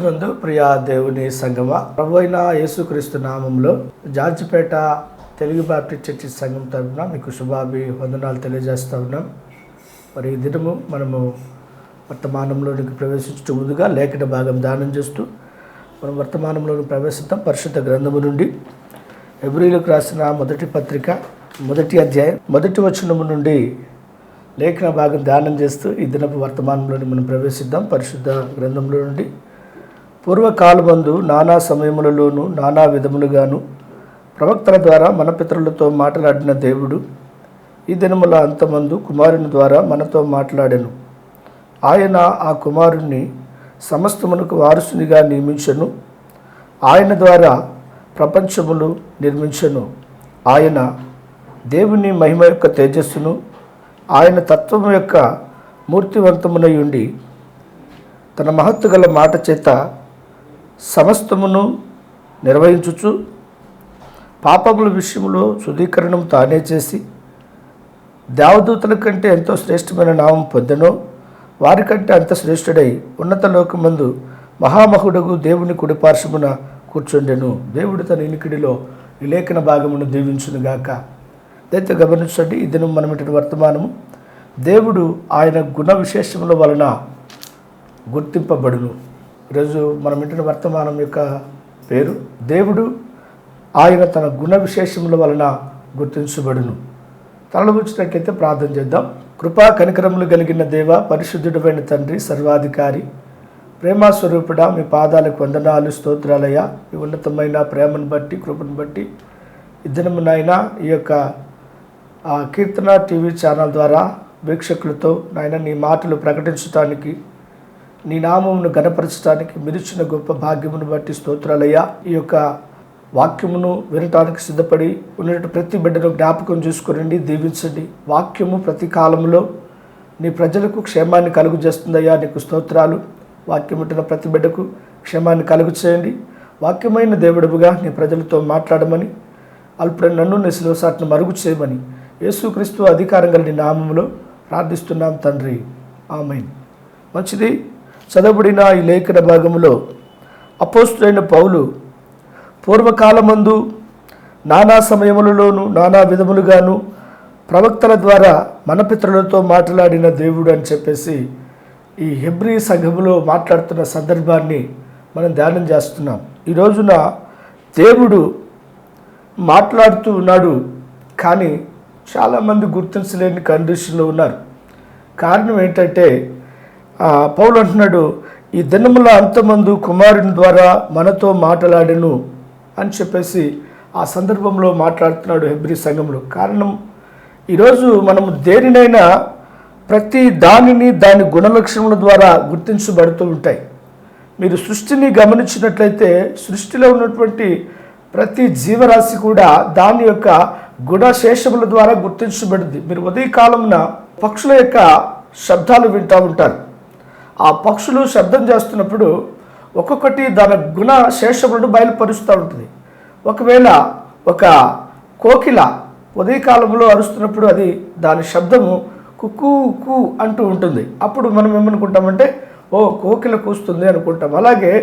క్రీస్తునందు ప్రియా దేవుని సంగమ, ప్రభు అయిన యేసుక్రీస్తు నామంలో జార్జిపేట తెలుగు బాప్టిస్ట్ చర్చి సంఘం తరఫున మీకు శుభాభివందనాలు తెలియజేస్తూ ఉన్నాం. మరి ఈ దినము మనము వర్తమానంలోనికి ప్రవేశించడం ముందుగా లేఖన భాగం ధ్యానం చేస్తూ మనం వర్తమానంలోకి ప్రవేశిద్దాం. పరిశుద్ధ గ్రంథము నుండి హెబ్రీయులకు రాసిన మొదటి పత్రిక మొదటి అధ్యాయం మొదటి వచనము నుండి లేఖన భాగం ధ్యానం చేస్తూ ఈ దినపు వర్తమానంలోని మనం ప్రవేశిద్దాం. పరిశుద్ధ గ్రంథంలో నుండి పూర్వకాలమందు నానా సమయములలోనూ నానా విధములుగాను ప్రవక్తల ద్వారా మన పితరులతో మాట్లాడిన దేవుడు ఈ దినముల అంతమందు కుమారుని ద్వారా మనతో మాట్లాడెను. ఆయన ఆ కుమారుణ్ణి సమస్తమునకు వారసునిగా నియమించెను. ఆయన ద్వారా ప్రపంచములు నిర్మించెను. ఆయన దేవుని మహిమ యొక్క తేజస్సును, ఆయన తత్వము యొక్క మూర్తివంతమునై ఉండి తన మహత్తు గల మాట చేత సమస్తమును నిర్వహించుచు పాపముల విషయంలో శుద్ధీకరణం తానే చేసి దేవదూతల కంటే ఎంతో శ్రేష్టమైన నామం పొందెనో వారికంటే అంత శ్రేష్ఠుడై ఉన్నత లోకమందు మహామహుడగు దేవుని కుడిపార్శ్వమున కూర్చుండెను. దేవుడు తన ఇనికిడిలో ఈ లేఖన భాగమును దీవించునుగాక. దయతో గమనించండి, ఈ దినం మనం ఇటు వర్తమానము దేవుడు ఆయన గుణ విశేషముల వలన గుర్తింపబడును. ఈరోజు మనం ఇంటిన వర్తమానం యొక్క పేరు దేవుడు ఆయన తన గుణ విశేషముల వలన గుర్తించబడును. తలబుచ్చినట్లయితే ప్రార్థన చేద్దాం. కృపా కనికరములు కలిగిన దేవ, పరిశుద్ధుడైన తండ్రి, సర్వాధికారి, ప్రేమాస్వరూపుడా, మీ పాదాలకు వందనాలు, స్తోత్రాలయ్యా. ఈ ఉన్నతమైన ప్రేమను బట్టి, కృపను బట్టి ఈ దినమునైనా ఈ యొక్క కీర్తన టీవీ ఛానల్ ద్వారా వీక్షకులతో నాయన నీ మాటలు ప్రకటించడానికి, నీ నామమును గణపరచడానికి మీరిచ్చిన గొప్ప భాగ్యమును బట్టి స్తోత్రాలయ్యా. ఈ యొక్క వాక్యమును వినటానికి సిద్ధపడి ఉన్నట్టు ప్రతి బిడ్డను జ్ఞాపకం చూసుకునండి, దీవించండి. వాక్యము ప్రతి కాలంలో నీ ప్రజలకు క్షేమాన్ని కలుగు చేస్తుందయ్యా. నీకు స్తోత్రాలు. వాక్యం వింటున్న ప్రతి బిడ్డకు క్షేమాన్ని కలుగు చేయండి. వాక్యమైన దేవుడుగా నీ ప్రజలతో మాట్లాడమని, అల్పుడైన నన్ను నీ శిలువసాటును మరుగు చేయమని యేసుక్రీస్తు అధికారం కలిగిన నామములో ప్రార్థిస్తున్నాం తండ్రి, ఆమేన్. మంచిది. చదవబడిన ఈ లేఖన భాగంలో అపోస్తులైన పౌలు పూర్వకాలమందు నానా సమయములలోనూ నానా విధములుగాను ప్రవక్తల ద్వారా మన పితరులతో మాట్లాడిన దేవుడు అని చెప్పేసి ఈ హెబ్రీ సంఘములో మాట్లాడుతున్న సందర్భాన్ని మనం ధ్యానం చేస్తున్నాం. ఈ రోజున దేవుడు మాట్లాడుతూ ఉన్నాడు, కానీ చాలామంది గుర్తించలేని కండిషన్లో ఉన్నారు. కారణం ఏంటంటే పౌలు అంటున్నాడు, ఈ దినముల అంతమందు కుమారుని ద్వారా మనతో మాట్లాడెను అని చెప్పేసి ఆ సందర్భంలో మాట్లాడుతున్నాడు హెబ్రీ సంఘంలో. కారణం, ఈరోజు మనము దేనినైనా ప్రతి దానిని దాని గుణలక్షణముల ద్వారా గుర్తించబడుతూ ఉంటాయి. మీరు సృష్టిని గమనించినట్లయితే సృష్టిలో ఉన్నటువంటి ప్రతి జీవరాశి కూడా దాని యొక్క గుణశేషముల ద్వారా గుర్తించబడింది. మీరు ఉదయకాలమున పక్షుల యొక్క శబ్దాలు వింటూ ఉంటారు. ఆ పక్షులు శబ్దం చేస్తున్నప్పుడు ఒక్కొక్కటి దాని గుణశేషములను బయలుపరుస్తూ ఉంటుంది. ఒకవేళ ఒక కోకిల ఉదయకాలంలో అరుస్తున్నప్పుడు అది దాని శబ్దము కుక్కు కు అంటూ ఉంటుంది. అప్పుడు మనం ఏమనుకుంటామంటే కోకిల కూస్తుంది అనుకుంటాం. అలాగే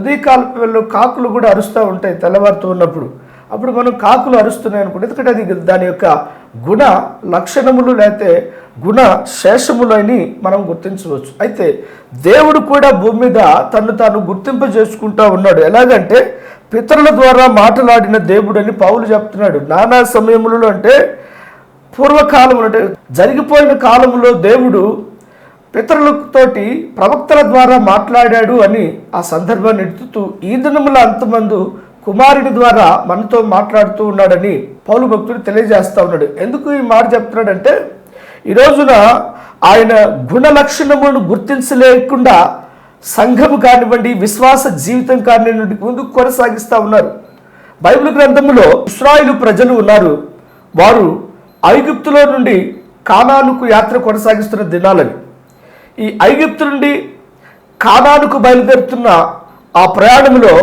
ఉదయకాలంలో కాకులు కూడా అరుస్తూ ఉంటాయి తెల్లవారుతూ ఉన్నప్పుడు. అప్పుడు మనం కాకులు అరుస్తున్నాయి అనుకుంటాం, ఎందుకంటే అది దాని యొక్క గుణ లక్షణములు లేకపోతే గుణ శేషములని మనం గుర్తించవచ్చు. అయితే దేవుడు కూడా భూమి మీద తను తాను గుర్తింపజేసుకుంటూ ఉన్నాడు. ఎలాగంటే పితరుల ద్వారా మాట్లాడిన దేవుడు అని పౌలు చెప్తున్నాడు. నానా సమయములలో అంటే పూర్వకాలంలో అంటే జరిగిపోయిన కాలంలో దేవుడు పితరులతోటి ప్రవక్తల ద్వారా మాట్లాడాడు అని ఆ సందర్భాన్ని ఎత్తుతూ ఈ దినముల అంతమందు కుమారుడి ద్వారా మనతో మాట్లాడుతూ ఉన్నాడని పౌలు భక్తుడు తెలియజేస్తూ ఉన్నాడు. ఎందుకు ఈ మాట చెప్తున్నాడంటే ఈ రోజున ఆయన గుణ లక్షణములను గుర్తించలేకుండా సంఘము కానివ్వండి, విశ్వాస జీవితం కానివ్వండి ముందుకు కొనసాగిస్తూ ఉన్నారు. బైబిల్ గ్రంథంలో ఇశ్రాయేలు ప్రజలు ఉన్నారు. వారు ఐగుప్తులో నుండి కానానుకు యాత్ర కొనసాగిస్తున్న దినాలని. ఈ ఐగుప్తు నుండి కానానుకు బయలుదేరుతున్న ఆ ప్రయాణంలో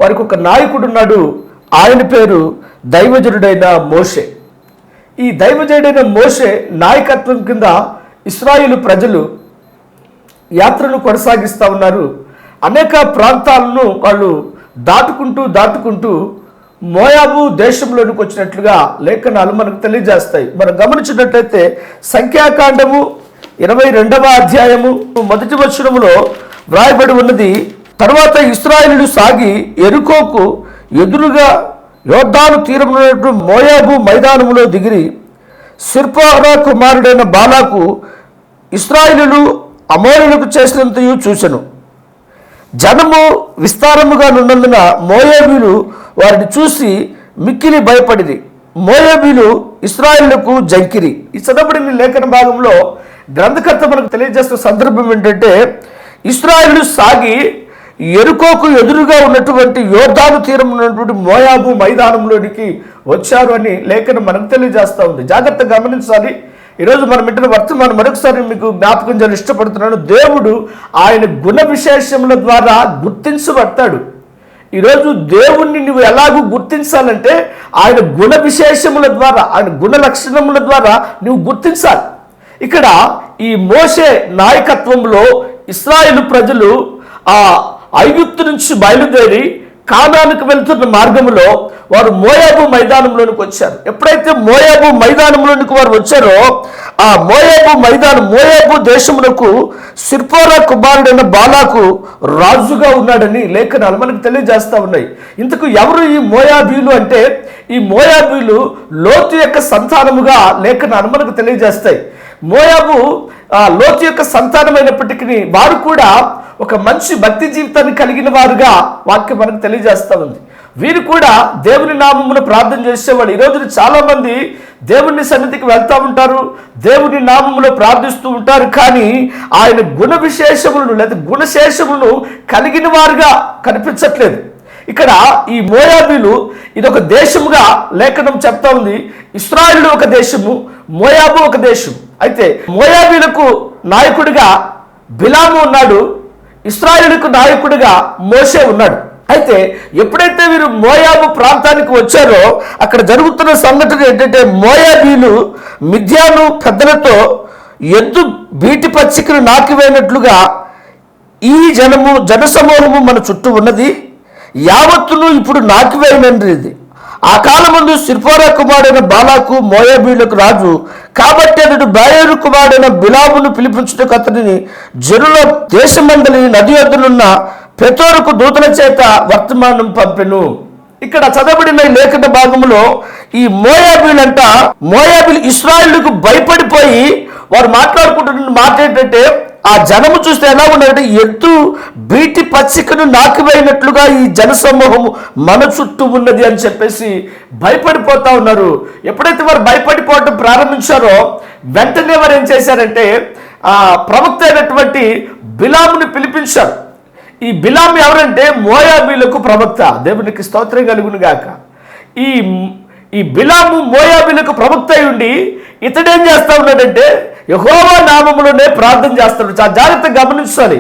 వారికి ఒక నాయకుడు ఉన్నాడు. ఆయన పేరు దైవజనుడైన మోషే. ఈ దైవజనుడైన మోషే నాయకత్వం కింద ఇశ్రాయేలు ప్రజలు యాత్రను కొనసాగిస్తూ ఉన్నారు. అనేక ప్రాంతాలను వాళ్ళు దాటుకుంటూ మోయాబు దేశంలోనికి వచ్చినట్లుగా లేఖనాలు మనకు తెలియజేస్తాయి. మనం గమనించినట్లయితే సంఖ్యాకాండము 22వ అధ్యాయము 1వ వచనములో వ్రాయబడి ఉన్నది, తరువాత ఇశ్రాయేలీయులు సాగి యెరికోకు ఎదురుగా యోర్దాను తీరమున మోయాబు మైదానములో దిగిరి సిర్పోరా కుమారుడైన బాలాకు ఇశ్రాయేలీయులు అమోరీయులకు చేసినంతయు చూసెను. జనము విస్తారముగా నుండినందున మోయాబీలు వారిని చూసి మిక్కిలి భయపడిరి. మోయాబీలు ఇశ్రాయేలులకు జంకిరి. ఈ చదవబడిన లేఖన భాగంలో గ్రంథకర్త మనకు తెలియజేస్తున్న సందర్భం ఏంటంటే, ఇశ్రాయేలు సాగి యెరికోకు ఎదురుగా ఉన్నటువంటి యోర్దాను తీరం ఉన్నటువంటి మోయాబు మైదానంలోనికి వచ్చారు అని లేఖనం మనకు తెలియజేస్తూ ఉంది. జాగ్రత్తగా గమనించాలి. ఈరోజు మనం ఇంటిన వర్తమానం మరొకసారి మీకు జ్ఞాపకం చేయాలని ఇష్టపడుతున్నాను. దేవుడు ఆయన గుణ విశేషముల ద్వారా గుర్తించబడతాడు. ఈరోజు దేవుణ్ణి నువ్వు ఎలాగూ గుర్తించాలంటే ఆయన గుణ విశేషముల ద్వారా, ఆయన గుణ లక్షణముల ద్వారా నువ్వు గుర్తించాలి. ఇక్కడ ఈ మోషే నాయకత్వంలో ఇశ్రాయేలు ప్రజలు ఆ ఐగుప్తు నుంచి బయలుదేరి కానానుకు వెళ్తున్న మార్గంలో వారు మోయాబు మైదానంలోనికి వచ్చారు. ఎప్పుడైతే మోయాబు మైదానంలోనికి వారు వచ్చారో ఆ మోయాబు దేశమునకు సిర్పోరా కుమారుడైన బాలాకు రాజుగా ఉన్నాడని లేఖనాలు మనకు తెలియజేస్తూ ఉన్నాయి. ఇంతకు ఎవరు ఈ మోయాబీలు అంటే, ఈ మోయాబీలు లోతు యొక్క సంతానముగా లేఖనాలు మనకు తెలియజేస్తాయి. మోయాబు లోతు యొక్క సంతానమైనప్పటికీ వారు కూడా ఒక మంచి భక్తి జీవితాన్ని కలిగిన వారుగా వాక్యం మనకు తెలియజేస్తూ ఉంది. వీరు కూడా దేవుని నామమును ప్రార్థన చేసేవాళ్ళు. ఈరోజు చాలా మంది దేవుని సన్నిధికి వెళ్తూ ఉంటారు, దేవుని నామములో ప్రార్థిస్తూ ఉంటారు, కానీ ఆయన గుణ విశేషములను లేదా గుణశేషములను కలిగిన వారుగా కనిపించట్లేదు. ఇక్కడ ఈ మోయాబీలు ఇదొక దేశముగా లేఖనం చెప్తా ఉంది. ఇశ్రాయేలు ఒక దేశము, మోయాబు ఒక దేశం. అయితే మోయాబీలకు నాయకుడిగా బిలాము ఉన్నాడు, ఇశ్రాయేలుకు నాయకుడిగా మోషే ఉన్నాడు. అయితే ఎప్పుడైతే వీరు మోయాబు ప్రాంతానికి వచ్చారో అక్కడ జరుగుతున్న సంఘటన ఏంటంటే, మోయాబీలు మిద్యాను పెద్దలతో ఎద్దు బీటి పచ్చికను నాకివేయినట్లుగా ఈ జనసమూహము మన చుట్టూ ఉన్నది, యావత్తును ఇప్పుడు నాకివేయనది. ఆ కాలమందు సిర్పోరా కుమారుడైన బాలాకు మోయాబీలకు రాజు కాబట్టి అతడు బయలు కుమారుడైన బిలామును పిలిపించుటకు అతడిని జనుల దేశమందలి నది వద్దనున్న పెతోరుకు దూతల చేత వర్తమానం పంపెను. ఇక్కడ చదవబడిన లేఖన భాగంలో ఈ మోయాబీలు ఇశ్రాయేలుకు భయపడిపోయి వారు మాట్లాడుకుంటున్న మాట ఏంటంటే, ఆ జనము చూస్తే ఎలా ఉన్నారంటే, ఎద్దు బీటి పచ్చికను నాకివేయినట్లుగా ఈ జనసమూహము మన చుట్టూ ఉన్నది అని చెప్పేసి భయపడిపోతా ఉన్నారు. ఎప్పుడైతే వారు భయపడిపోవడం ప్రారంభించారో వెంటనే వారు ఏం చేశారంటే, ఆ ప్రవక్త అయినటువంటి బిలాముని పిలిపించారు. ఈ బిలాము ఎవరంటే మోయాబీలకు ప్రవక్త. దేవునికి స్తోత్రం కలుగును గాక. ఈ బిలాము మోయాబీలకు ప్రవక్త అయి ఉండి ఇతడేం చేస్తా ఉన్నాడంటే యెహోవా నామములోనే ప్రార్థన చేస్తాడు. చాలా జాగ్రత్తగా గమనించాలి.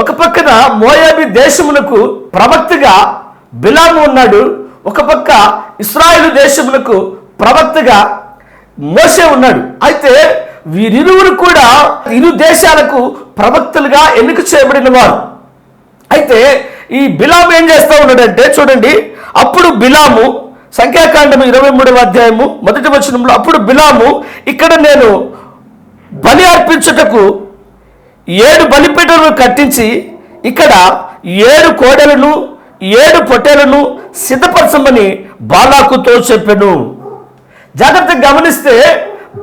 ఒక పక్కన మోయాబీ దేశమునకు ప్రవక్తగా బిలాము ఉన్నాడు, ఒక పక్క ఇశ్రాయేలు దేశమునకు ప్రవక్తగా మోషే ఉన్నాడు. అయితే వీరిరువురు కూడా ఇరు దేశాలకు ప్రవక్తలుగా ఎన్నిక చేయబడిన వారు. అయితే ఈ బిలాము ఏం చేస్తూ ఉన్నాడంటే చూడండి, అప్పుడు బిలాము సంఖ్యాకాండము 23వ అధ్యాయము 1వ వచనంలో, అప్పుడు బిలాము ఇక్కడ నేను బలి అర్పించుటకు 7 బలిపీఠములను కట్టించి ఇక్కడ 7 కోడెలను 7 పొట్టేలను సిద్ధపరచమని బాలాకుతో చెప్పెను. జాగ్రత్తగా గమనిస్తే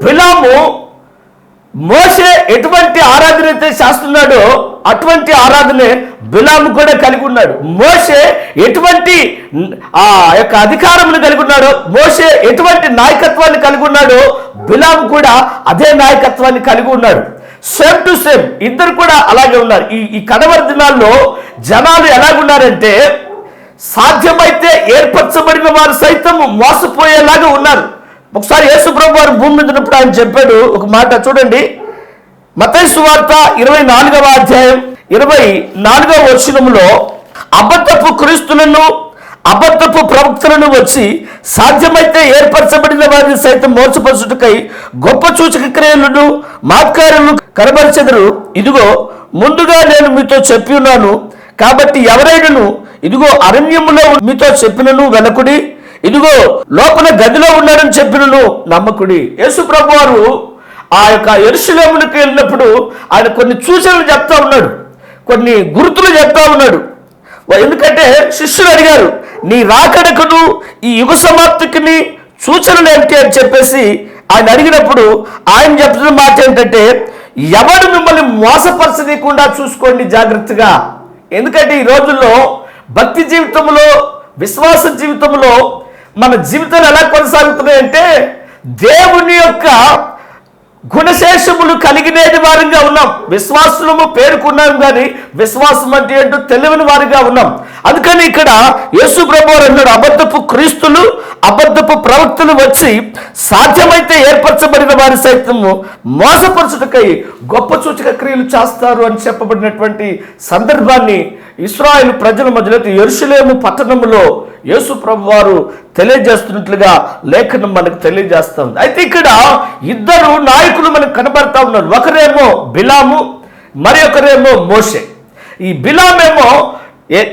బిలాము మోషే ఎటువంటి ఆరాధన అయితే చేస్తున్నాడో అటువంటి ఆరాధనే బిలాము కూడా కలిగి ఉన్నాడు. మోషే ఎటువంటి ఆ యొక్క అధికారమును కలిగి ఉన్నాడో, మోషే ఎటువంటి నాయకత్వాన్ని కలిగి ఉన్నాడో బిలాము కూడా అదే నాయకత్వాన్ని కలిగి ఉన్నాడు. సేమ్ టు సేమ్ ఇద్దరు కూడా అలాగే ఉన్నారు. ఈ కడవరి దినాల్లో జనాలు ఎలాగున్నారంటే, సాధ్యమైతే ఏర్పరచబడిన వారు సైతం మోసపోయేలాగా ఉన్నారు. ఒకసారి యేసు ప్రభు వారు భూమి మీద ఉన్నప్పుడు ఆయన చెప్పాడు ఒక మాట, చూడండి మత్తయి సువార్త 24వ అధ్యాయం 24వ వచనములో, అబద్ధపు క్రీస్తులను అబద్ధపు ప్రవక్తలను వచ్చి సాధ్యమైతే ఏర్పరచబడిన వారిని సైతం మోసపరచుటకై గొప్ప సూచక క్రియలను మాత్కార్యలను కనబరిచెదరు. ఇదిగో ముందుగా నేను మీతో చెప్పి ఉన్నాను, కాబట్టి ఎవరైనాను ఇదిగో అరణ్యములో మీతో చెప్పినను వెనకుడి, ఇదిగో లోపల గదిలో ఉన్నాడని చెప్పినను నమ్మకుడి. యేసు ప్రభు వారు ఆ యొక్క యెరూషలేమునికి వెళ్ళినప్పుడు ఆయన కొన్ని సూచనలు చెప్తా ఉన్నాడు, కొన్ని గుర్తులు చెప్తా ఉన్నాడు. ఎందుకంటే శిష్యులు అడిగారు, నీ రాకడకును ఈ యుగ సమాప్తికి సూచనలు ఏంటి అని చెప్పేసి ఆయన అడిగినప్పుడు ఆయన చెప్తున్న మాట ఏంటంటే, ఎవడు మిమ్మల్ని మోసపరచనీయకుండా చూసుకోండి జాగ్రత్తగా. ఎందుకంటే ఈ రోజుల్లో భక్తి జీవితంలో, విశ్వాస జీవితంలో మన జీవితాలు ఎలా కొనసాగుతున్నాయంటే దేవుని యొక్క గుణశేషములు కలిగినేది వారిగా ఉన్నాం. విశ్వాసము పేరుకున్నాం కానీ విశ్వాసం అంటే ఏంటో తెలియని వారిగా ఉన్నాం. అందుకని ఇక్కడ యేసు ప్రభువు అన్నాడు, అబద్ధపు క్రీస్తులు అబద్ధపు ప్రవక్తలు వచ్చి సాధ్యమైతే ఏర్పరచబడిన వారి సైతము మోసపరచుటకై గొప్ప సూచక క్రియలు చేస్తారు అని చెప్పబడినటువంటి సందర్భాన్ని ఇశ్రాయేలు ప్రజల మధ్యలో యెరూషలేము పట్టణంలో యేసు ప్రభు వారు తెలియజేస్తున్నట్లుగా లేఖనం మనకు తెలియజేస్తా ఉంది. అయితే ఇక్కడ ఇద్దరు నాయకులు మనకు కనబడతా ఉన్నారు. ఒకరేమో బిలాము, మరి ఒకరేమో మోషే. ఈ బిలామేమో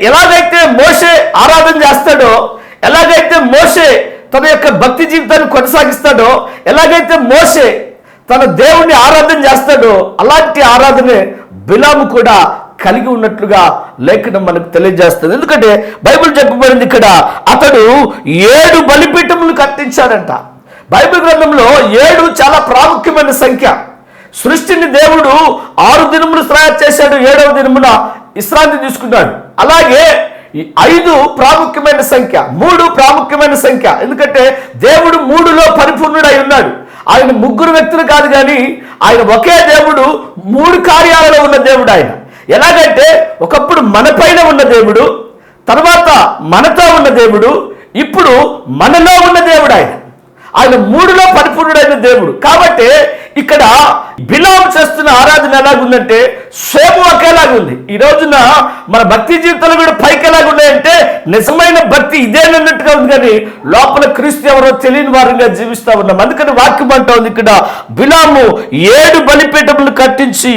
ఎలాగైతే మోషే ఆరాధన చేస్తాడో, ఎలాగైతే మోషే తన యొక్క భక్తి జీవితాన్ని కొనసాగిస్తాడో, ఎలాగైతే మోషే తన దేవుణ్ణి ఆరాధన చేస్తాడో అలాంటి ఆరాధనే బిలాము కూడా కలిగి ఉన్నట్లుగా లేఖనం మనకు తెలియజేస్తుంది. ఎందుకంటే బైబిల్ చెప్పబడింది ఇక్కడ అతడు 7 బలిపీఠములు కట్టించాడంట. బైబిల్ గ్రంథంలో 7 చాలా ప్రాముఖ్యమైన సంఖ్య. సృష్టిని దేవుడు 6 దినములు తయారు చేశాడు, 7వ దినమున విశ్రాంతి తీసుకున్నాడు. అలాగే 5 ప్రాముఖ్యమైన సంఖ్య, 3 ప్రాముఖ్యమైన సంఖ్య. ఎందుకంటే దేవుడు 3లో పరిపూర్ణుడై ఉన్నాడు. ఆయన 3 వ్యక్తులు కాదు కానీ ఆయన ఒకే దేవుడు, 3 కార్యాలలో ఉన్న దేవుడు. ఆయన ఎలాగంటే ఒకప్పుడు మన పైన ఉన్న దేవుడు, తర్వాత మనతో ఉన్న దేవుడు, ఇప్పుడు మనలో ఉన్న దేవుడు. ఆయన 3లో పరిపూర్ణుడైన దేవుడు. కాబట్టి ఇక్కడ బిలాము చేస్తున్న ఆరాధన ఎలాగుందంటే సేమ్ ఒకేలాగుంది. ఈ రోజున మన భక్తి జీవితాలు కూడా పైకి ఎలాగున్నాయంటే నిజమైన భక్తి ఇదేనన్నట్టుగా ఉంది, కానీ లోపల క్రీస్తు ఎవరో తెలియని వారంగా జీవిస్తా ఉన్నాం. అందుకని వాక్యం అంటా ఉంది ఇక్కడ, బిలాము 7 బలిపీఠములు కట్టించి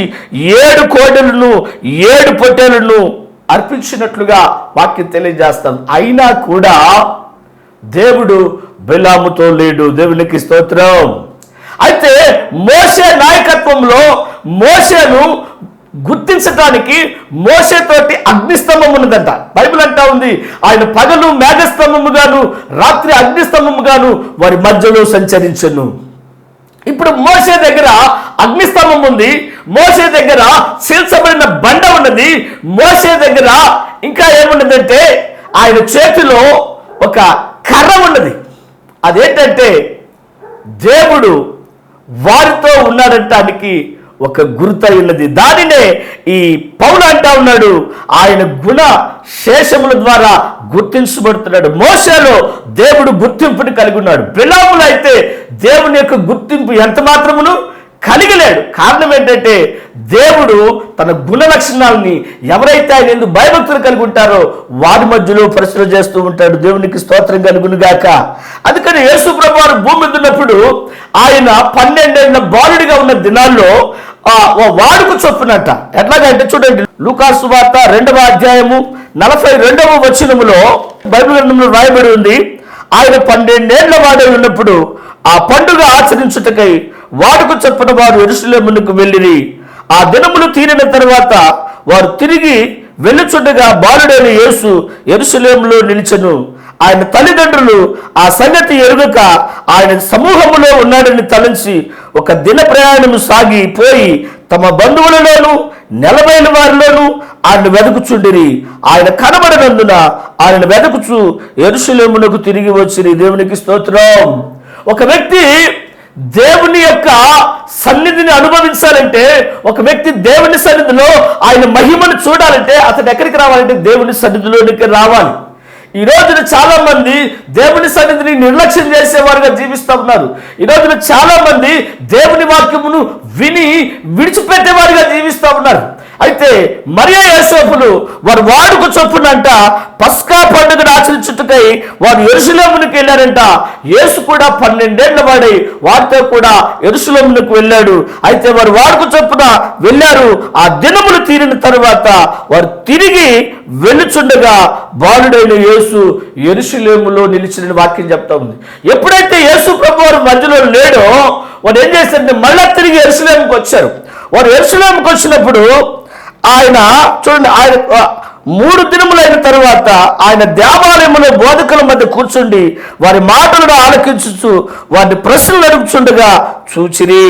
7 కోడెలను 7 పొట్టేలను అర్పించినట్లుగా వాక్యం తెలియజేస్తాం. అయినా కూడా దేవుడు బిలాముతో లేడు. దేవునికి స్తోత్రం. అయితే మోషే నాయకత్వంలో మోషేను గుర్తించడానికి మోషేతోటి అగ్నిస్తంభం ఉన్నదంట. బైబిల్ అంటా ఉంది, ఆయన పగలు మేఘస్తంభముగాను రాత్రి అగ్నిస్తంభముగాను వారి మధ్యలో సంచరించను. ఇప్పుడు మోషే దగ్గర అగ్నిస్తంభం ఉంది, మోషే దగ్గర చీల్చబడిన బండ ఉన్నది, మోషే దగ్గర ఇంకా ఏమున్నదంటే ఆయన చేతిలో ఒక కర్ర ఉన్నది. అదేంటంటే దేవుడు వారితో ఉన్నాడంటానికి ఒక గుర్తు ఉన్నది. దానినే ఈ పౌలు అంటా ఉన్నాడు, ఆయన గుణ శేషముల ద్వారా గుర్తించబడుతున్నాడు. మోషేలో దేవుడు గుర్తింపుని కలిగి ఉన్నాడు. బిలాములో అయితే దేవుని యొక్క గుర్తింపు ఎంత మాత్రమును కలిగలేడు. కారణం ఏంటంటే దేవుడు తన గుణ లక్షణాలని ఎవరైతే ఆయన ఎందుకు భయభక్తులు కలిగి ఉంటారో వారి మధ్యలో పరిశీలన చేస్తూ ఉంటాడు. దేవునికి స్తోత్రం కలుగును గాక. అందుకని యేసు ప్రభువు వారు భూమి మీద ఉన్నప్పుడు ఆయన 12 ఏళ్ల బాలుడిగా ఉన్న దినాల్లో వాడుకు చొప్పునట. ఎట్లాగంటే చూడండి, లూకాసు సువార్త 2వ అధ్యాయము 42వ వచనములో బైబిల్ గ్రంథంలో రాయబడి ఉంది, ఆయన 12 ఏళ్ల వాడై ఉన్నప్పుడు ఆ పండుగ ఆచరించుటకై వాడుకు చొప్పున వారు యెరూషలేమునకు వెళ్ళిరి. ఆ దినములు తీరిన తర్వాత వారు తిరిగి వెళ్ళుచుండగా బాలుడైన యేసు యెరూషలేములో నిలిచెను. ఆయన తల్లిదండ్రులు ఆ సంగతి ఎరుగక ఆయన సమూహములో ఉన్నాడని తలంచి ఒక దిన ప్రయాణము సాగి పోయి తమ బంధువులలోను నెలమైన వారిలోను ఆయన వెతుకుచుండిరి. ఆయన కనబడనందున ఆయన వెతుకుచు యెరూషలేమునకు తిరిగి వచ్చిరి. దేవునికి స్తోత్రం. ఒక వ్యక్తి దేవుని యొక్క సన్నిధిని అనుభవించాలంటే, ఒక వ్యక్తి దేవుని సన్నిధిలో ఆయన మహిమను చూడాలంటే అతడు ఎక్కడికి రావాలంటే దేవుని సన్నిధిలోనికి రావాలి. ఈ రోజున చాలా మంది దేవుని సన్నిధిని నిర్లక్ష్యం చేసేవారుగా జీవిస్తూ ఉన్నారు. ఈ రోజున చాలా మంది దేవుని వాక్యమును విని విడిచిపెట్టేవారుగా జీవిస్తూ ఉన్నారు. అయితే మరియా యోసేపులు వారు వాడుక చొప్పునంట పస్కా పండుగను ఆచరించుటకై వారు యెరూషలేమునికి వెళ్ళారంట. యేసు కూడా 12 ఏళ్ల వాడై వారితో కూడా యెరూషలేమునికి వెళ్ళాడు. అయితే వారు వాడుక చొప్పున వెళ్ళారు. ఆ దినములు తీరిన తరువాత వారు తిరిగి వెళ్ళుచుండగా బాలుడైన యేసు యెరూషలేములో నిలిచిన వాక్యం చెప్తా ఉంది. ఎప్పుడైతే యేసు ప్రభు వారు మధ్యలో లేడో వారు ఏం చేశారంటే మళ్ళా తిరిగి యెరూషలేముకి వచ్చారు. వారు యెరూషలేముకి వచ్చినప్పుడు ఆయన చూడండి, ఆయన 3 దినములైన తరువాత ఆయన దేవాలయంలో బోధకుల మధ్య కూర్చుండి వారి మాటలను ఆలకించుచు వారిని ప్రశ్నలు అడుగుచుండగా చూచిరి.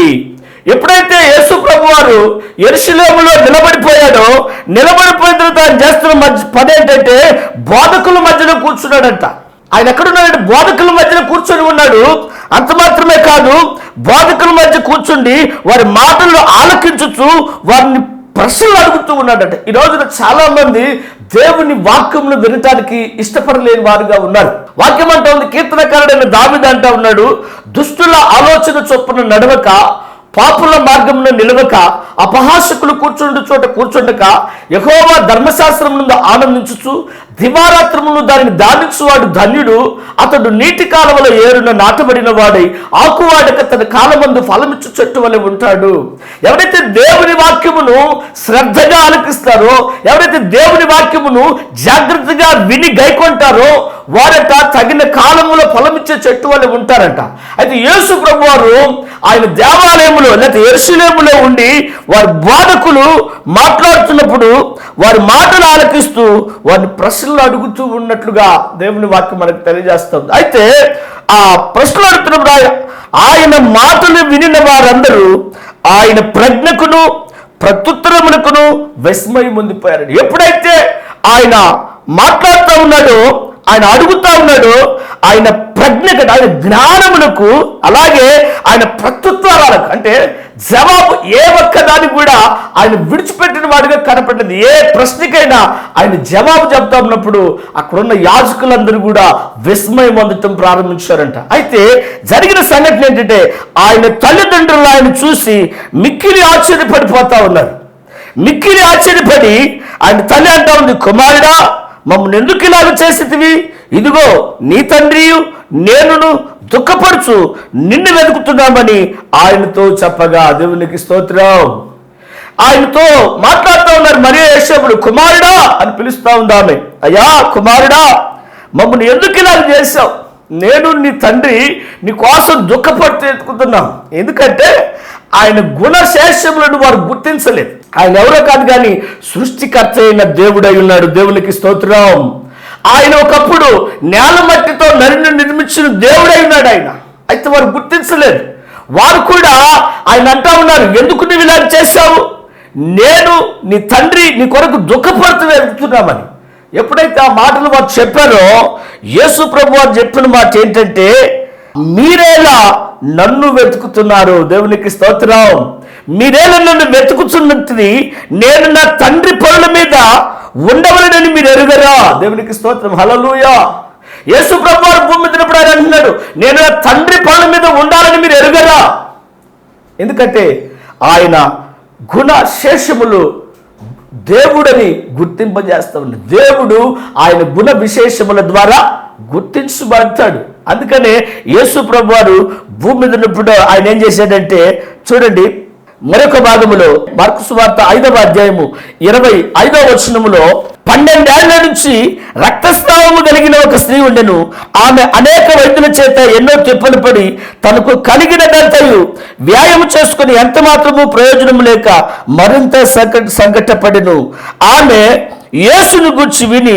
ఎప్పుడైతే యేసు ప్రభు వారు యెరూషలేములో నిలబడిపోయాడో, నిలబడిపోయిన తర్వాత ఆయన చేస్తున్న పని ఏంటంటే బోధకుల మధ్యలో కూర్చున్నాడంట. ఆయన ఎక్కడున్నాడంటే బోధకుల మధ్యలో కూర్చొని ఉన్నాడు. అంత మాత్రమే కాదు, బోధకుల మధ్య కూర్చుండి వారి మాటలను ఆలకించుచు వారిని ప్రశ్నలు అడుగుతూ ఉన్నాడట. ఈ రోజున చాలా మంది దేవుని వాక్యమును వినటానికి ఇష్టపడలేని వారుగా ఉన్నారు. వాక్యం అంటా ఉంది, కీర్తనకారుడైన దావీదు అంటా ఉన్నాడు, దుష్టుల ఆలోచన చొప్పున నడవక, పాపుల మార్గమును నిలవక, అపహాసకులు కూర్చుండు చోట కూర్చుండక, యెహోవా ధర్మశాస్త్రం నుండి ఆనందించుచు దివారాత్రమును దానిని దానించువాడు ధన్యుడు. అతడు నీటి కాలవల ఏరున నాటబడిన వాడై ఆకువాడక తన కాలమందు ఫలమిచ్చు చెట్టు వలె ఉంటాడు. ఎవరైతే దేవుని వాక్యమును శ్రద్ధగా ఆలకిస్తారో, ఎవరైతే దేవుని వాక్యమును జాగ్రత్తగా విని గైకొంటారో వారట తగిన కాలములో ఫలమిచ్చే చెట్టు వలె ఉంటారంట. అయితే యేసు ప్రభు వారు ఆయన దేవాలయములో లేకపోతే యెరూషలేములో ఉండి వారి బోధకులు మాట్లాడుతున్నప్పుడు వారి మాటలు ఆలకిస్తూ వారిని ప్రశ్నలు అడుగుతూ ఉన్నట్లుగా దేవుని వాక్యం మనకు తెలియజేస్తుంది. అయితే ఆ ప్రశ్నలు అడుగుతున్నప్పుడు ఆయన మాటలు వినిన వారందరూ ఆయన ప్రజ్ఞకును ప్రత్యుత్తరమునకును విస్మయం పొందిపోయారు. ఎప్పుడైతే ఆయన మాట్లాడుతూ ఉన్నాడో, ఆయన అడుగుతా ఉన్నాడు, ఆయన ప్రజ్ఞకు, ఆయన జ్ఞానములకు, అలాగే ఆయన ప్రత్యుత్తరాలకు, అంటే జవాబు ఏ ఒక్కదాన్ని కూడా ఆయన విడిచిపెట్టిన వాడిగా కనపడింది. ఏ ప్రశ్నకైనా ఆయన జవాబు చెప్తా ఉన్నప్పుడు అక్కడున్న యాజకులందరూ కూడా విస్మయం పొందటం ప్రారంభించారంట. అయితే జరిగిన సంఘటన ఏంటంటే ఆయన తల్లిదండ్రులు ఆయన చూసి మిక్కిలి ఆశ్చర్యపడిపోతా ఉన్నారు. మిక్కిలి ఆశ్చర్యపడి ఆయన తల్లి అంటా ఉంది, కుమారుడా మమ్మల్ని ఎందుకు ఇలాగ చేసేదివి? ఇదిగో నీ తండ్రియు నేనును దుఃఖపడుచు నిన్ను వెతుకుతున్నామని ఆయనతో చెప్పగా, దేవునికి స్తోత్రం. ఆయనతో మాట్లాడుతూ ఉన్నారు మరియా యోసేపులు. కుమారుడా అని పిలుస్తా ఉంది ఆమె. అయ్యా కుమారుడా, మమ్మల్ని ఎందుకు ఇలాగ చేశావు? నేను నీ తండ్రి నీ కోసం దుఃఖపడుతూ ఎత్తుకుతున్నాం. ఎందుకంటే ఆయన గుణశేషములను వారు గుర్తించలేదు. ఆయన ఎవరో కాదు కానీ సృష్టికర్త అయిన దేవుడై ఉన్నాడు. దేవునికి స్తోత్రం. ఆయన ఒకప్పుడు నేల మట్టితో నరిని నిర్మించిన దేవుడై ఉన్నాడు ఆయన. అయితే వారు గుర్తించలేదు. వారు కూడా ఆయన అంటా ఉన్నారు, ఎందుకు నువ్వు ఇలా చేశావు? నేను నీ తండ్రి నీ కొరకు దుఃఖపడుతూ వెళ్తున్నామని. ఎప్పుడైతే ఆ మాటలు వారు చెప్పారో, యేసు ప్రభు వారు చెప్పిన మాట ఏంటంటే, మీరేలా నన్ను వెతుకుతున్నారు? దేవునికి స్తోత్రం. మీరేలా నన్ను వెతుకుతున్నది నేను నా తండ్రి పనుల మీద ఉండవలనని మీరు ఎరుగరా? దేవునికి స్తోత్రం. హల్లెలూయా. యేసు ప్రభు వారు భూమి మీద ఉన్నప్పుడు ఆయన అంటున్నాడు, నేను నా తండ్రి పనుల మీద ఉండాలని మీరు ఎరుగరా? ఎందుకంటే ఆయన గుణశేషములు దేవుడని గుర్తింపజేస్తా ఉన్నాడు. దేవుడు ఆయన గుణ విశేషముల ద్వారా గుర్తించబడతాడు. అందుకనే యేసు ప్రభు వారు భూమి మీద ఉన్నప్పుడు ఆయన ఏం చేశాడంటే, చూడండి మరొక భాగములో మార్కు సువార్త 5వ అధ్యాయము 25వ వచనములో, 12 ఏళ్ల నుంచి రక్తస్రావము కలిగిన ఒక స్త్రీ ఉండెను. ఆమె అనేక వైద్యుల చేత ఎన్నో తిప్పలు పడి తనకు కలిగినదంతయు వ్యాయామం చేసుకుని ఎంత మాత్రము ప్రయోజనము లేక మరింత సంకటపడెను. ఆమె యేసును గూర్చి విని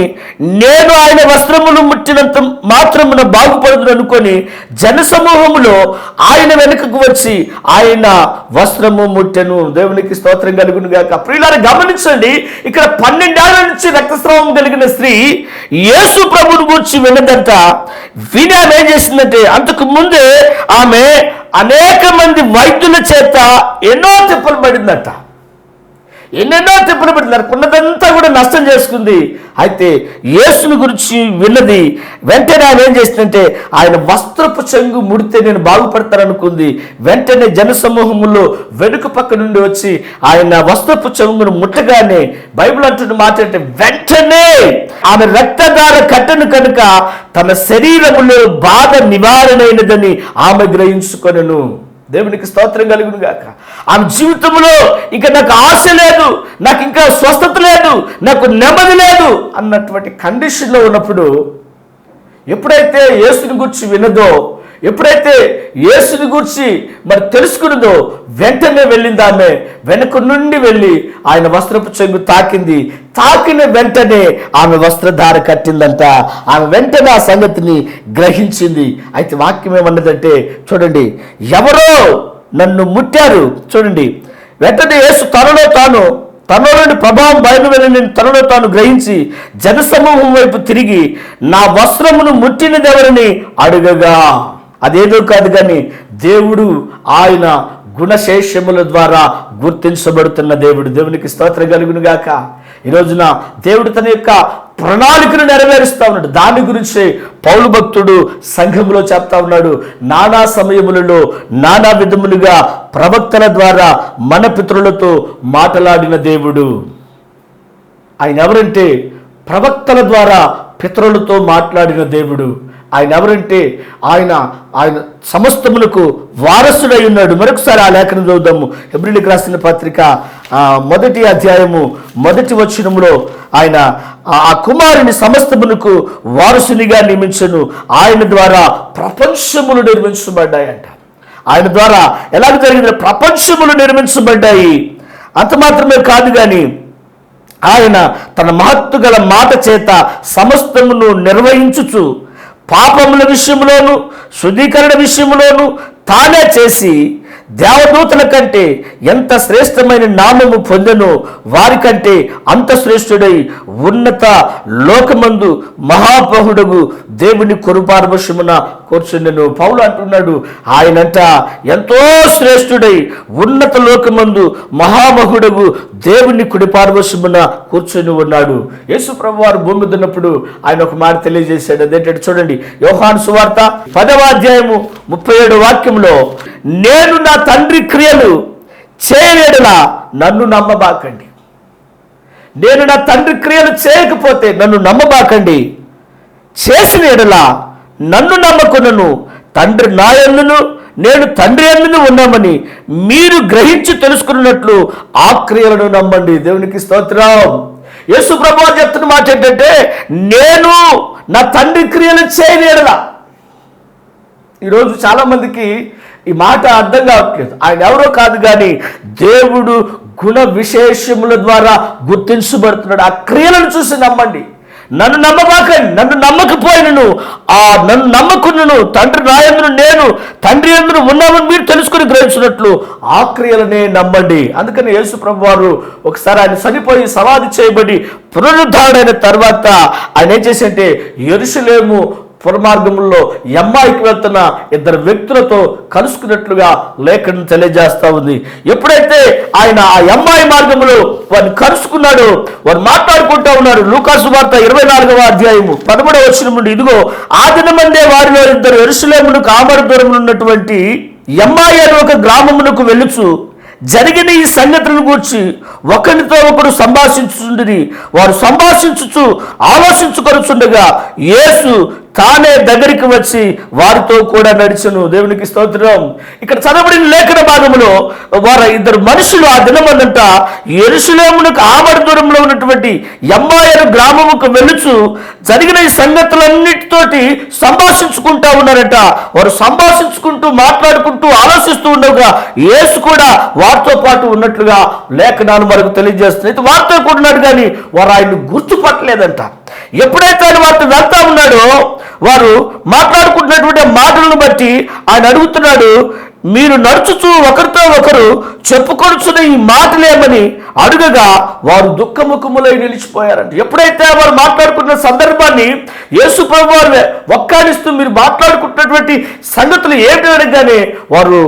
నేను ఆయన వస్త్రములు ముట్టినంత మాత్రమున బాగుపడదు అనుకొని జనసమూహములో ఆయన వెనుకకు వచ్చి ఆయన వస్త్రము ముట్టెను. దేవునికి స్తోత్రం కలుగును గాక. ప్రియులారా గమనించండి, ఇక్కడ 12 ఏళ్ల నుంచి రక్తస్రావం కలిగిన స్త్రీ యేసు ప్రభువును గూర్చి విన్నదంట. విని ఆమె ఏం చేసిందంటే, అంతకు ముందే ఆమె అనేక మంది వైద్యుల చేత ఎన్నో తిప్పలు పడిందట. ఎన్నెన్నో తిప్పలు పడుతున్నారు, ఉన్నదంతా కూడా నష్టం చేసుకుంది. అయితే యేసుని గురించి విన్నది వెంటనే ఆయన ఏం చేసిందంటే ఆయన వస్త్రపు చెంగు ముడితే నేను బాగుపడతాననుకుంది. వెంటనే జనసమూహంలో వెనుక పక్క నుండి వచ్చి ఆయన వస్త్రపు చెంగును ముట్టగానే బైబిల్ అంటున్న మాట అంటే వెంటనే ఆమె రక్తధార కట్టను కనుక తన శరీరములో బాధ నివారణైనదని ఆమె గ్రహించుకొనెను. దేవునికి స్తోత్రం కలుగును గాక. ఆమె జీవితంలో ఇంకా నాకు ఆశ లేదు, నాకు ఇంకా స్వస్థత లేదు, నాకు నెమ్మది లేదు అన్నటువంటి కండిషన్లో ఉన్నప్పుడు ఎప్పుడైతే యేసుని గురించి విన్నదో, ఎప్పుడైతే యేసుని గురించి మరి తెలుసుకున్నదో వెంటనే వెళ్ళింది. ఆమె వెనక నుండి వెళ్ళి ఆయన వస్త్రపు చెంగు తాకింది. తాకిన వెంటనే ఆమె వస్త్రధార కట్టిందంట. ఆమె వెంటనే ఆ సంగతిని గ్రహించింది. అయితే వాక్యం ఏమన్నదంటే చూడండి, ఎవరో నన్ను ముట్టారు. చూడండి, వెంటనే యేసు తనలోని ప్రభావం బయలు వెళ్ళి తనలో తాను గ్రహించి జనసమూహం వైపు తిరిగి నా వస్త్రమును ముట్టినదెవరని అడుగగా, అదేదో కాదు కానీ దేవుడు ఆయన గుణశేషముల ద్వారా గుర్తించబడుతున్న దేవుడు. దేవునికి స్తోత్రం కలుగును గాక. ఈ రోజున దేవుడు తన యొక్క ప్రణాళికను నెరవేరుస్తా ఉన్నాడు. దాని గురించి పౌలు భక్తుడు సంఘంలో చెప్తా ఉన్నాడు, నానా సమయములలో నానా విధములుగా ప్రవక్తల ద్వారా మన పితరులతో మాట్లాడిన దేవుడు. ఆయన ఎవరంటే ప్రవక్తల ద్వారా పితరులతో మాట్లాడిన దేవుడు. ఆయన ఎవరంటే ఆయన సమస్తమునకు వారసుడై ఉన్నాడు. మరొకసారి ఆ లేఖనం చదువుదాము. హెబ్రీయులకు రాసిన పత్రిక 1వ అధ్యాయము 1వ వచనములో ఆయన ఆ కుమారుని సమస్తమునకు వారసునిగా నియమించను, ఆయన ద్వారా ప్రపంచములు నిర్మించబడ్డాయంట. ఆయన ద్వారా ఎలాగ జరిగింది? ప్రపంచములు నిర్మించబడ్డాయి. అంత మాత్రమే కాదు కానీ ఆయన తన మహత్తు గల మాట చేత సమస్తమును నిర్వహించుచు పాపముల విషయంలోను శుద్ధీకరణ విషయంలోను తానే చేసి దేవదూతల కంటే ఎంత శ్రేష్టమైన నామము పొందెనో వారికంటే అంత శ్రేష్ఠుడై ఉన్నత లోకమందు మహాబహుడగు దేవుని కురుపార్వశమున కూర్చుండెను. పౌలు అంటున్నాడు, ఆయనంట ఎంతో శ్రేష్ఠుడై ఉన్నత లోకమందు మహామహుడగు దేవుని కుడిపార్వశమున కూర్చొని ఉన్నాడు. యేసు ప్రభువారు భూమి దున్నప్పుడు ఆయన ఒక మాట తెలియజేశాడు. అదేంటంటే చూడండి, యోహాను సువార్త 10వ అధ్యాయము 37వ వాక్యంలో, నేను నా తండ్రి క్రియలు చేయలేడలా నన్ను నమ్మబాకండి. నేను నా తండ్రి క్రియలు చేయకపోతే నన్ను నమ్మబాకండి. చేసిన ఎడలా నన్ను నమ్మకునను. తండ్రి నా యందును నేను తండ్రి యందును ఉన్నామని మీరు గ్రహించి తెలుసుకున్నట్లు ఆ క్రియలను నమ్మండి. దేవునికి స్తోత్రం. యేసు ప్రభువు చెప్తున్న మాట ఏంటంటే, నేను నా తండ్రి క్రియలు చేయలేడలా. ఈరోజు చాలా మందికి ఈ మాట అర్థం కావట్లేదు. ఆయన ఎవరో కాదు కానీ దేవుడు గుణ విశేషముల ద్వారా గుర్తించబడుతున్నాడు. ఆ క్రియలను చూసి నమ్మండి. నన్ను నమ్మబాకండి. నన్ను నమ్మకపోయినను నన్ను నమ్మకున్నను తండ్రి నా యందును నేను తండ్రి యందును ఉన్నామని మీరు తెలుసుకుని గ్రహించినట్లు ఆ క్రియలనే నమ్మండి. అందుకని యేసు ప్రభు వారు ఒకసారి ఆయన చనిపోయి సమాధి చేయబడి పునరుద్ధరణైన తర్వాత ఆయన ఏం చేశారంటే యెరూషలేము పురమార్గంలో ఎమ్మాయికి వెళ్తున్న ఇద్దరు వ్యక్తులతో కలుసుకున్నట్లుగా లేఖనం తెలియజేస్తా ఉంది. ఎప్పుడైతే ఆయన ఆ ఎమ్మాయి మార్గంలో వారిని కలుసుకున్నాడో వారు మాట్లాడుకుంటూ ఉన్నారు. లూకాసు వార్త 24వ అధ్యాయము 13వ వచనం నుండి, ఇదిగో ఆ దినమందే వారిలో ఇద్దరు యెరూషలేమునకు ఆమర దూరంలో ఉన్నటువంటి ఎమ్మాయి అనే ఒక గ్రామమునకు వెళ్ళుచు జరిగిన ఈ సంగతులను గూర్చి ఒకరితో ఒకడు సంభాషించుచుండిరి. వారు సంభాషించుచు ఆలోచించుకొనుచుండగా యేసు తానే దగ్గరికి వచ్చి వారితో కూడా నడిచెను. దేవునికి స్తోత్రం. ఇక్కడ చదవబడిన లేఖన భాగంలో వారు ఇద్దరు మనుషులు ఆ దినమందంట యెరూషలేమునకు ఆమడ దూరంలో ఉన్నటువంటి ఎమ్మాయి గ్రామముకు వెళ్ళుచు జరిగిన ఈ సంగతులన్నిటితోటి సంభాషించుకుంటా ఉన్నారట. వారు సంభాషించుకుంటూ మాట్లాడుకుంటూ ఆలోచిస్తూ ఉండగా యేసు కూడా వారితో పాటు ఉన్నట్లుగా లేఖనాలు మనకు తెలియజేస్తున్నాయి. వారితో కూడా ఉన్నాడు కానీ వారు ఆయన్ని గుర్తుపట్టలేదంట. ఎప్పుడైతే ఆయన వారితో వెళ్తా ఉన్నాడో వారు మాట్లాడుకుంటున్నటువంటి మాటలను బట్టి ఆయన అడుగుతున్నాడు, మీరు నడుచుచూ ఒకరితో ఒకరు చెప్పుకొనుచున్న ఈ మాటలేమని అడుగగా వారు దుఃఖముఖములై నిలిచిపోయారంట. ఎప్పుడైతే వారు మాట్లాడుకున్న సందర్భాన్ని యేసు ప్రభువు వారు ఒక్కానిస్తూ మీరు మాట్లాడుకుంటున్నటువంటి సంగతులు ఏమిటి అనగానే వారు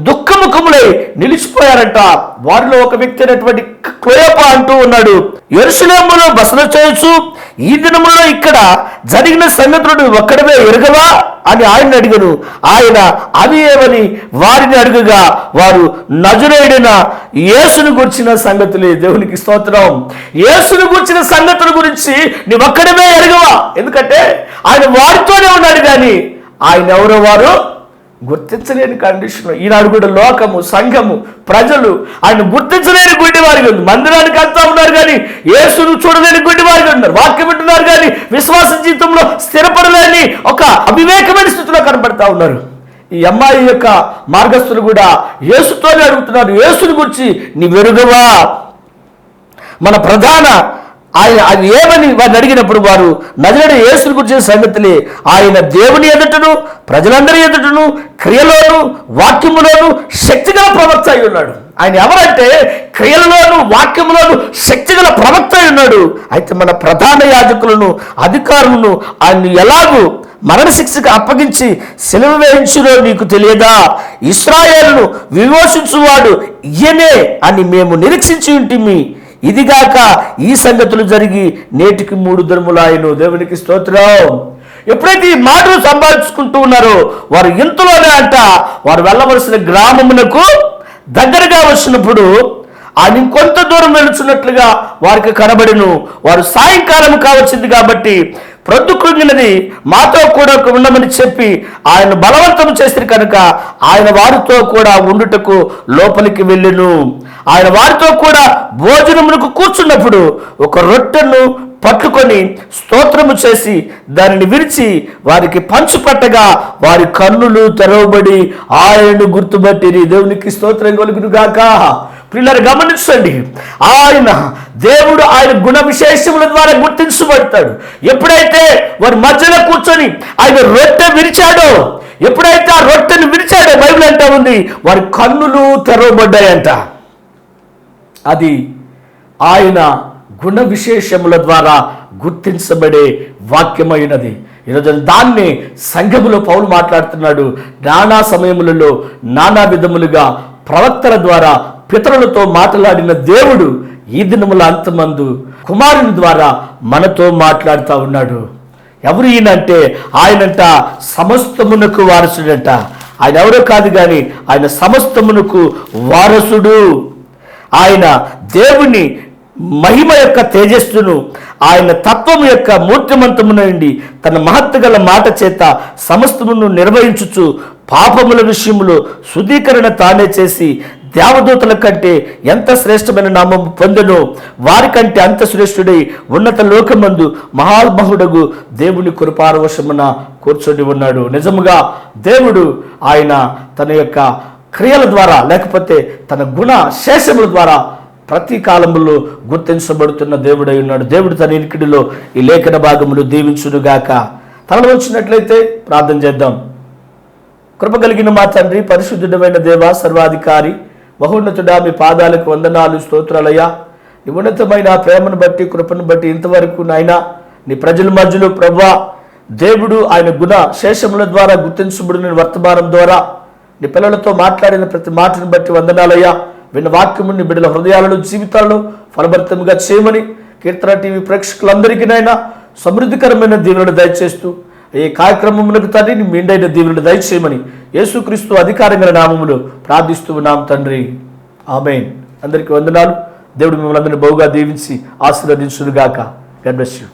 దుఃఖముఖములై నిలిచిపోయారంట. వారిలో ఒక వ్యక్తి అయినటువంటి క్లోయప అంటూ ఉన్నాడు, యెరూషలేములో బస చేయొచ్చు, ఈ దినములో ఇక్కడ జరిగిన సంగతులను ఒక్కడవే ఎరుగవా అని ఆయన అడిగను. ఆయన అవి ఏమని వారిని అడుగగా వారు నజరేయుడైన యేసును గురించిన సంగతులే. దేవునికి స్తోత్రం. యేసును గురించిన సంగతుల గురించి నీ ఒక్కడవే ఎరుగవా? ఎందుకంటే ఆయన వారితోనే ఉన్నాడు, కానీ ఆయన ఎవరో వారు గుర్తించలేని కండిషన్. ఈనాడు కూడా లోకము, సంఘము, ప్రజలు ఆయన గుర్తించలేని గుడ్డి వారిగా ఉంది. మందిరానికి వెళ్తా ఉన్నారు కానీ యేసును చూడలేని గుడ్డి వారిగా ఉన్నారు. వాక్యం వింటున్నారు కానీ విశ్వాస జీవితంలో స్థిరపడలేని ఒక అవివేకమైన స్థితిలో కనబడతా ఉన్నారు. ఈ అమ్మాయి యొక్క మార్గస్థులు కూడా యేసుతోనే అడుగుతున్నారు, యేసుని గురించి నీ వెరుగవా? మన ప్రధాన ఆయన అది ఏమని వారిని అడిగినప్పుడు వారు నజరేయుడు యేసుని గురించిన సంగతులే. ఆయన దేవుని ఎదుటను ప్రజలందరి ఎదుటను క్రియలోను వాక్యములోను శక్తిగల ప్రవక్త అయి ఉన్నాడు. ఆయన ఎవరంటే క్రియలలోను వాక్యములోను శక్తిగల ప్రవక్త అయి ఉన్నాడు. అయితే మన ప్రధాన యాజకులను అధికారులను ఆయన ఎలాగూ మరణశిక్షకు అప్పగించి సిలువ వేయించునో నీకు తెలియదా? ఇశ్రాయేలును విమోచించువాడు ఈయనే అని మేము నిరీక్షించి ఉంటిమి. ఇదిగాక ఈ సంగతులు జరిగి నేటికి 3 దినములాయెను. దేవునికి స్తోత్రం. ఎప్పుడైతే ఈ మాటలు సంపాదించుకుంటూ ఉన్నారో వారు ఇంతలోనే అంట వారు వెళ్ళవలసిన గ్రామమునకు దగ్గరగా వచ్చినప్పుడు ఆయన ఇంకొంత దూరం వెళుచున్నట్లుగా వారికి కనబడెను. వారు సాయంకాలం కావచ్చింది కాబట్టి ప్రొద్దు కృంగినది, మాతో కూడా ఉండమని చెప్పి ఆయన బలవంతం చేసిన కనుక ఆయన వారితో కూడా ఉండుటకు లోపలికి వెళ్ళెను. ఆయన వారితో కూడా భోజనమునకు కూర్చున్నప్పుడు ఒక రొట్టెను పట్టుకొని స్తోత్రము చేసి దానిని విరిచి వారికి పంచిపెట్టగా వారి కన్నులు తెరవబడి ఆయనను గుర్తుపట్టిరి. దేవునికి స్తోత్రం కలుగును గాక. పిల్లలు గమనించండి, దేవుడు ఆయన గుణ విశేషముల ద్వారా గుర్తించబడతాడు. ఎప్పుడైతే వారి మధ్యలో కూర్చొని ఆయన రొట్టె విరిచాడో, ఎప్పుడైతే ఆ రొట్టెను విరిచాడో బైబిల్ అంటా ఉంది వారి కన్నులు తెరవబడ్డాయంట. అది ఆయన గుణ విశేషముల ద్వారా గుర్తించబడే వాక్యమైనది. ఈరోజు దాన్ని సంఘములో పౌలు మాట్లాడుతున్నాడు. నానా సమయములలో నానా విధములుగా ప్రవక్తల ద్వారా పితరులతో మాట్లాడిన దేవుడు ఈ దినముల అంతమందు కుమారుని ద్వారా మనతో మాట్లాడుతూ ఉన్నాడు. ఎవరు ఈయనంటే ఆయనంట సమస్తమునకు వారసుడంట. ఆయన ఎవరో కాదు కానీ ఆయన సమస్తమునకు వారసుడు. ఆయన దేవుని మహిమ యొక్క తేజస్సును, ఆయన తత్వము యొక్క మూర్తిమంతమునండి తన మహత్తు గల మాట చేత సమస్తమును నిర్వహించుచు పాపముల విషయంలో శుద్ధీకరణ తానే చేసి దేవదూతల కంటే ఎంత శ్రేష్టమైన నామము పొందెనో వారికంటే అంత శ్రేష్ఠుడై ఉన్నత లోకమందు మహామహుడగు దేవుని కృపారవశమున కూర్చొని ఉన్నాడు. నిజముగా దేవుడు ఆయన తన యొక్క క్రియల ద్వారా లేకపోతే తన గుణ శేషముల ద్వారా ప్రతి కాలములో గుర్తించబడుతున్న దేవుడై ఉన్నాడు. దేవుడు తన ఇనికిడిలో ఈ లేఖన భాగములు దీవించునుగాక. తనలో వచ్చినట్లయితే ప్రార్థన చేద్దాం. కృప కలిగిన మా తండ్రి, పరిశుద్ధుడమైన దేవ, సర్వాధికారి, మహోన్నతుడా, మీ పాదాలకు వందనాలు, స్తోత్రాలయ్యా. నీ ఉన్నతమైన ప్రేమను బట్టి, కృపను బట్టి ఇంతవరకు నాయన నీ ప్రజల మధ్యలో ప్రభువా దేవుడు ఆయన గుణ శేషముల ద్వారా గుర్తించబడిన వర్తమానం ద్వారా నీ పిల్లలతో మాట్లాడిన ప్రతి మాటను బట్టి వందనాలయ్యా. విన్న వాక్యము నీ బిడ్డల హృదయాలలో, జీవితాల్లో ఫలభరితంగా చేయమని కీర్తన టీవీ ప్రేక్షకులందరికీ నాయన సమృద్ధికరమైన దీవెనలు దయచేస్తూ ఈ కార్యక్రమములకు తండ్రి నీ మెండైన దీవెనలు దయచేయమని యేసుక్రీస్తు అధికారంగా నామములో ప్రార్థిస్తూ ఉన్నాం తండ్రి. ఆమేన్. అందరికీ వందనాలు. దేవుడు మిమ్మల్ని అందరినీ బహుగా దీవించి ఆశీర్వదించునుగాక. God bless you.